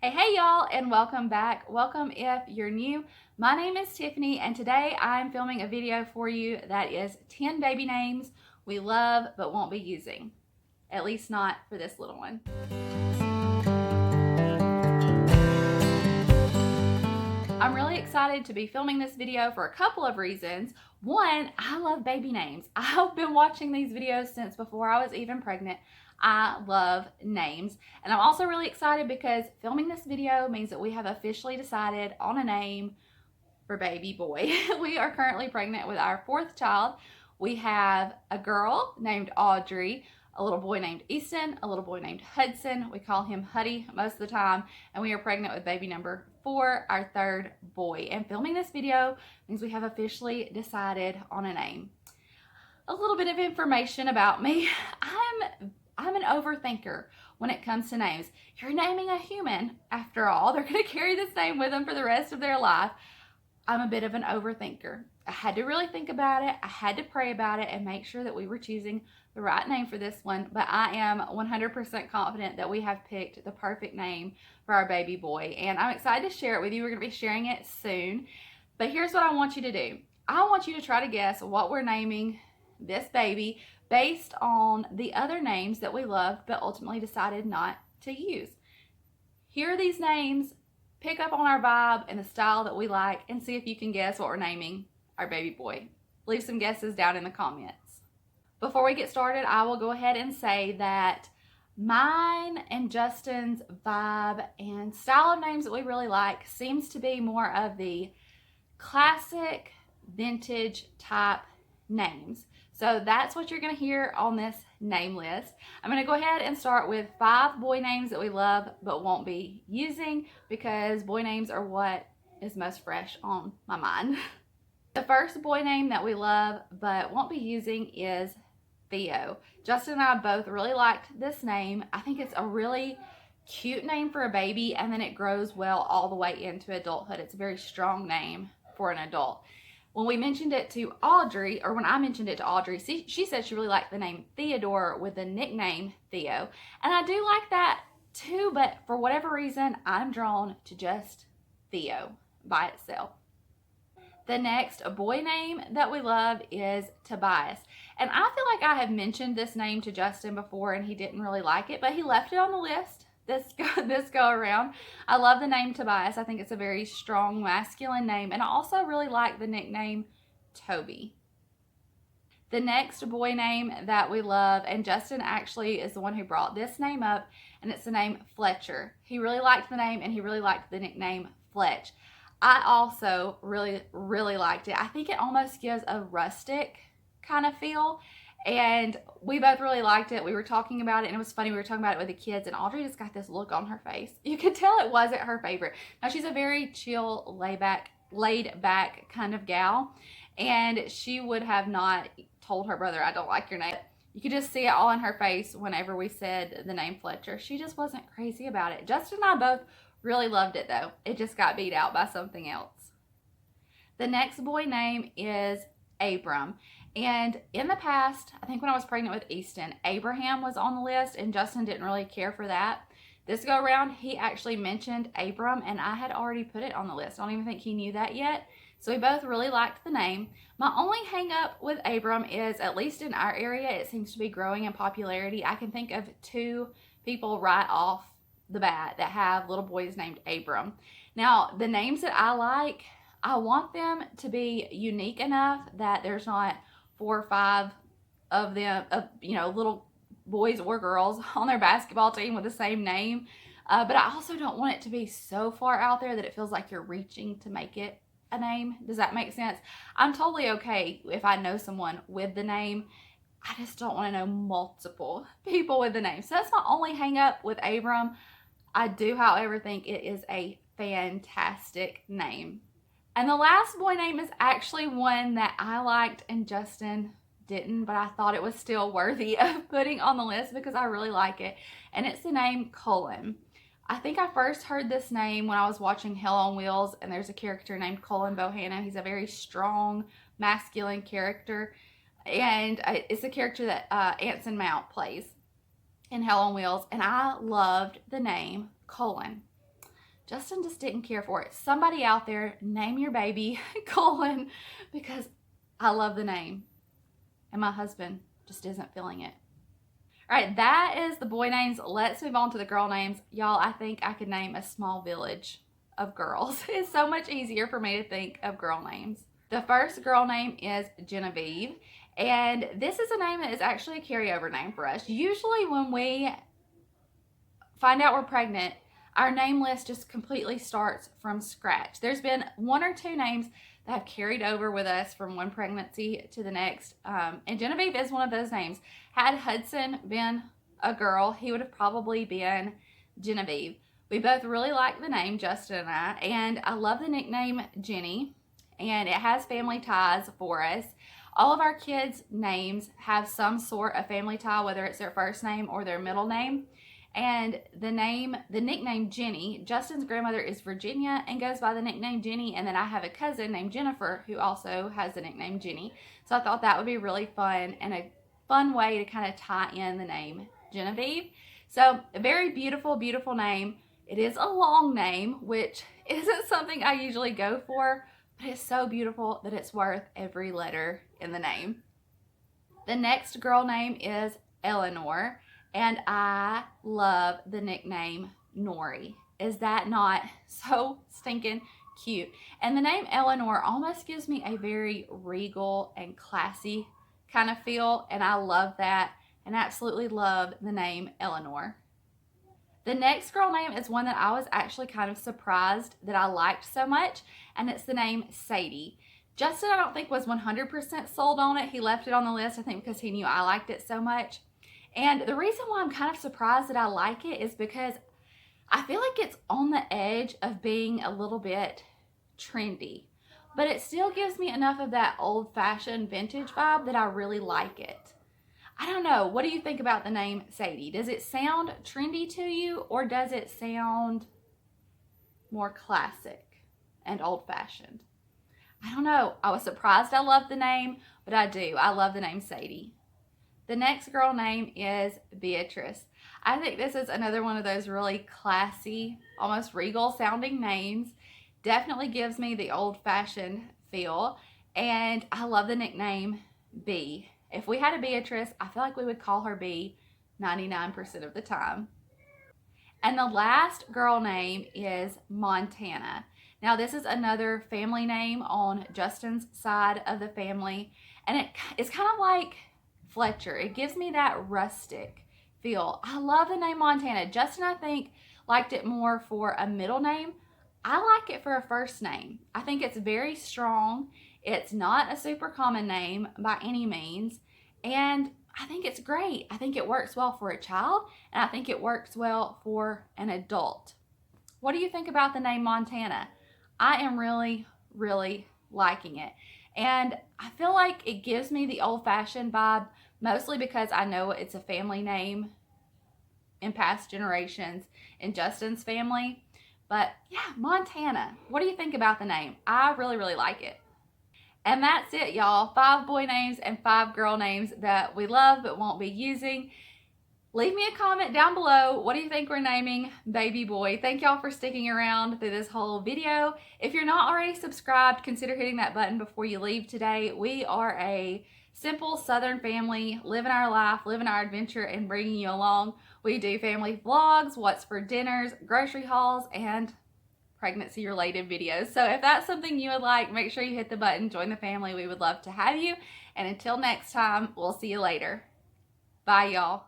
Hey y'all, and welcome back. Welcome if you're new. My name is Tiffany, and today I'm filming a video for you that is 10 baby names we love but won't be using. At least not for this little one. I'm really excited to be filming this video for a couple of reasons. One, I love baby names. I've been watching these videos since before I was even pregnant. I love names. And I'm also really excited because filming this video means that we have officially decided on a name for baby boy. We are currently pregnant with our fourth child. We have a girl named Audrey, a little boy named Easton, a little boy named Hudson. We call him Huddy most of the time. And we are pregnant with baby number 4, our third boy. And filming this video means we have officially decided on a name. A little bit of information about me. I'm an overthinker when it comes to names. You're naming a human, after all. They're going to carry this name with them for the rest of their life. I'm a bit of an overthinker. I had to really think about it. I had to pray about it and make sure that we were choosing the right name for this one. But I am 100% confident that we have picked the perfect name for our baby boy. And I'm excited to share it with you. We're going to be sharing it soon. But here's what I want you to do. I want you to try to guess what we're naming this baby based on the other names that we loved but ultimately decided not to use. Hear these names, pick up on our vibe and the style that we like, and see if you can guess what we're naming our baby boy. Leave some guesses down in the comments. Before we get started, I will go ahead and say that mine and Justin's vibe and style of names that we really like seems to be more of the classic vintage type names. So that's what you're going to hear on this name list. I'm going to go ahead and start with 5 boy names that we love but won't be using because boy names are what is most fresh on my mind. The first boy name that we love but won't be using is Theo. Justin and I both really liked this name. I think it's a really cute name for a baby, and then it grows well all the way into adulthood. It's a very strong name for an adult. When we mentioned it to Audrey, or when I mentioned it to Audrey, she said she really liked the name Theodore with the nickname Theo. And I do like that too, but for whatever reason, I'm drawn to just Theo by itself. The next boy name that we love is Tobias. And I feel like I have mentioned this name to Justin before and he didn't really like it, but he left it on the list this go around. I love the name Tobias. I think it's a very strong masculine name, and I also really like the nickname Toby. The next boy name that we love, and Justin actually is the one who brought this name up, and it's the name Fletcher. He really liked the name and he really liked the nickname Fletch. I also really liked it. I think it almost gives a rustic kind of feel. And we both really liked it. We were talking about it, and it was funny. We were talking about it with the kids, and Audrey just got this look on her face. You could tell it wasn't her favorite. Now, she's a very chill, laid back kind of gal, and she would have not told her brother, I don't like your name. You could just see it all in her face whenever we said the name Fletcher. She just wasn't crazy about it. Justin and I both really loved it, though. It just got beat out by something else. The next boy name is Abram. And in the past, I think when I was pregnant with Easton, Abraham was on the list, and Justin didn't really care for that. This go around, he actually mentioned Abram, and I had already put it on the list. I don't even think he knew that yet. So we both really liked the name. My only hang up with Abram is, at least in our area, it seems to be growing in popularity. I can think of 2 people right off the bat that have little boys named Abram. Now, the names that I like, I want them to be unique enough that there's not 4 or 5 of them, little boys or girls on their basketball team with the same name. But I also don't want it to be so far out there that it feels like you're reaching to make it a name. Does that make sense? I'm totally okay if I know someone with the name. I just don't want to know multiple people with the name. So that's my only hang up with Abram. I do, however, think it is a fantastic name. And the last boy name is actually one that I liked and Justin didn't, but I thought it was still worthy of putting on the list because I really like it. And it's the name Colin. I think I first heard this name when I was watching Hell on Wheels, and there's a character named Colin Bohanna. He's a very strong, masculine character. And it's a character that Anson Mount plays in Hell on Wheels. And I loved the name Colin. Justin just didn't care for it. Somebody out there, name your baby Colin, because I love the name. And my husband just isn't feeling it. All right, that is the boy names. Let's move on to the girl names. Y'all, I think I could name a small village of girls. It's so much easier for me to think of girl names. The first girl name is Genevieve. And this is a name that is actually a carryover name for us. Usually when we find out we're pregnant, our name list just completely starts from scratch. There's been one or two names that have carried over with us from one pregnancy to the next. And Genevieve is one of those names. Had Hudson been a girl, he would have probably been Genevieve. We both really like the name, Justin and I, and I love the nickname Jenny, and it has family ties for us. All of our kids' names have some sort of family tie, whether it's their first name or their middle name. And the nickname Jenny, Justin's grandmother is Virginia and goes by the nickname Jenny. And then I have a cousin named Jennifer who also has the nickname Jenny. So I thought that would be really fun and a fun way to kind of tie in the name Genevieve. So a very beautiful, beautiful name. It is a long name, which isn't something I usually go for, but it's so beautiful that it's worth every letter in the name. The next girl name is Eleanor. And I love the nickname Nori. Is that not so stinking cute? And the name Eleanor almost gives me a very regal and classy kind of feel. And I love that and absolutely love the name Eleanor. The next girl name is one that I was actually kind of surprised that I liked so much. And it's the name Sadie. Justin, I don't think, was 100% sold on it. He left it on the list, I think, because he knew I liked it so much. And the reason why I'm kind of surprised that I like it is because I feel like it's on the edge of being a little bit trendy, but it still gives me enough of that old-fashioned vintage vibe that I really like it. I don't know. What do you think about the name Sadie? Does it sound trendy to you, or does it sound more classic and old-fashioned? I don't know. I was surprised I love the name, but I do. I love the name Sadie. The next girl name is Beatrice. I think this is another one of those really classy, almost regal sounding names. Definitely gives me the old-fashioned feel. And I love the nickname B. If we had a Beatrice, I feel like we would call her B 99% of the time. And the last girl name is Montana. Now this is another family name on Justin's side of the family. And it's kind of like Fletcher. It gives me that rustic feel. I love the name Montana. Justin, I think, liked it more for a middle name. I like it for a first name. I think it's very strong. It's not a super common name by any means. And I think it's great. I think it works well for a child, and I think it works well for an adult. What do you think about the name Montana? I am really, really liking it. And I feel like it gives me the old-fashioned vibe, mostly because I know it's a family name in past generations in Justin's family. But yeah, Montana. What do you think about the name? I really, really like it. And that's it, y'all. 5 boy names and 5 girl names that we love but won't be using. Leave me a comment down below. What do you think we're naming baby boy? Thank y'all for sticking around through this whole video. If you're not already subscribed, consider hitting that button before you leave today. We are a simple Southern family, living our life, living our adventure, and bringing you along. We do family vlogs, what's for dinners, grocery hauls, and pregnancy-related videos. So if that's something you would like, make sure you hit the button, join the family. We would love to have you. And until next time, we'll see you later. Bye, y'all.